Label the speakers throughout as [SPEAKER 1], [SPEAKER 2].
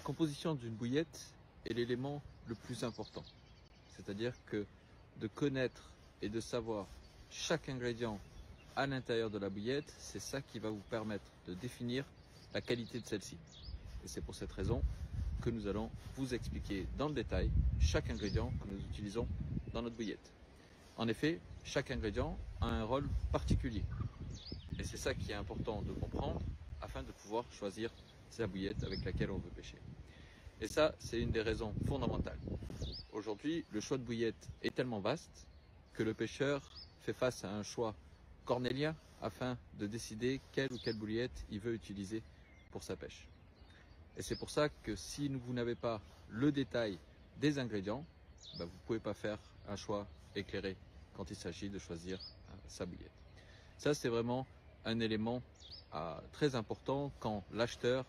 [SPEAKER 1] composition d'une bouillette est l'élément le plus important. C'est-à-dire que de connaître et de savoir chaque ingrédient à l'intérieur de la bouillette, c'est ça qui va vous permettre de définir la qualité de celle-ci. Et c'est pour cette raison que nous allons vous expliquer dans le détail chaque ingrédient que nous utilisons dans notre bouillette. En effet, chaque ingrédient a un rôle particulier. Et c'est ça qui est important de comprendre afin de pouvoir choisir sa bouillette avec laquelle on veut pêcher. Et ça, c'est une des raisons fondamentales. Aujourd'hui, le choix de bouillette est tellement vaste que le pêcheur fait face à un choix cornélien afin de décider quelle ou quelle bouillette il veut utiliser pour sa pêche. Et c'est pour ça que si vous n'avez pas le détail des ingrédients, vous ne pouvez pas faire un choix éclairé quand il s'agit de choisir sa bouillette. Ça, c'est vraiment un élément très important quand l'acheteur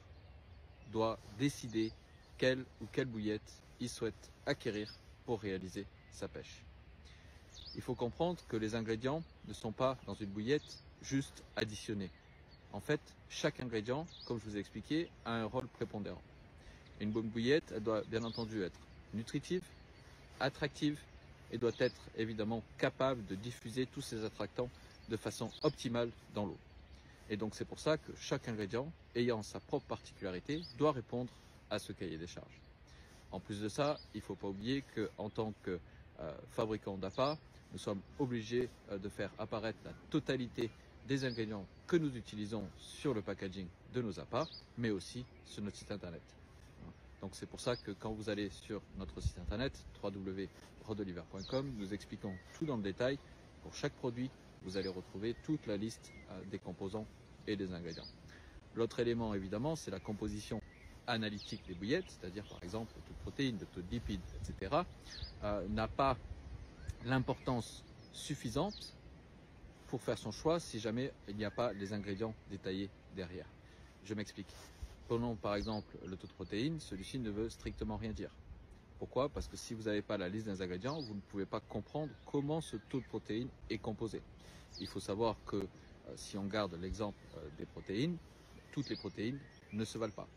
[SPEAKER 1] doit décider quelle ou quelle bouillette il souhaite acquérir pour réaliser sa pêche. Il faut comprendre que les ingrédients ne sont pas dans une bouillette juste additionnés. En fait, chaque ingrédient, comme je vous ai expliqué, a un rôle prépondérant. Une bonne bouillette, elle doit bien entendu être nutritive, attractive et doit être évidemment capable de diffuser tous ces attractants de façon optimale dans l'eau. Et donc c'est pour ça que chaque ingrédient, ayant sa propre particularité, doit répondre à ce cahier des charges. En plus de ça, il ne faut pas oublier qu'en tant que fabricant d'appât, nous sommes obligés de faire apparaître la totalité des ingrédients que nous utilisons sur le packaging de nos appâts, mais aussi sur notre site internet. Donc c'est pour ça que quand vous allez sur notre site internet www.rodeliver.com, nous expliquons tout dans le détail. Pour chaque produit, vous allez retrouver toute la liste des composants et des ingrédients. L'autre élément évidemment, c'est la composition analytique des bouillettes, c'est-à-dire par exemple le taux de protéines, le taux de lipides, etc. N'a pas l'importance suffisante pour faire son choix si jamais il n'y a pas les ingrédients détaillés derrière. Je m'explique. Prenons par exemple le taux de protéines, celui-ci ne veut strictement rien dire. Pourquoi? Parce que si vous n'avez pas la liste des ingrédients, vous ne pouvez pas comprendre comment ce taux de protéines est composé. Il faut savoir que si on garde l'exemple des protéines, toutes les protéines ne se valent pas.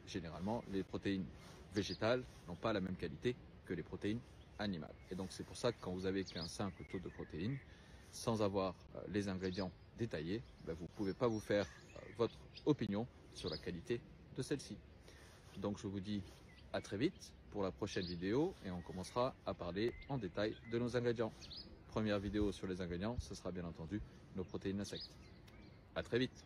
[SPEAKER 1] Généralement, les protéines végétales n'ont pas la même qualité que les protéines animales. Et donc c'est pour ça que quand vous avez qu'un simple taux de protéines, sans avoir les ingrédients détaillés, vous ne pouvez pas vous faire votre opinion sur la qualité de celle-ci. Donc je vous dis à très vite pour la prochaine vidéo et on commencera à parler en détail de nos ingrédients. Première vidéo sur les ingrédients, ce sera bien entendu nos protéines insectes. À très vite.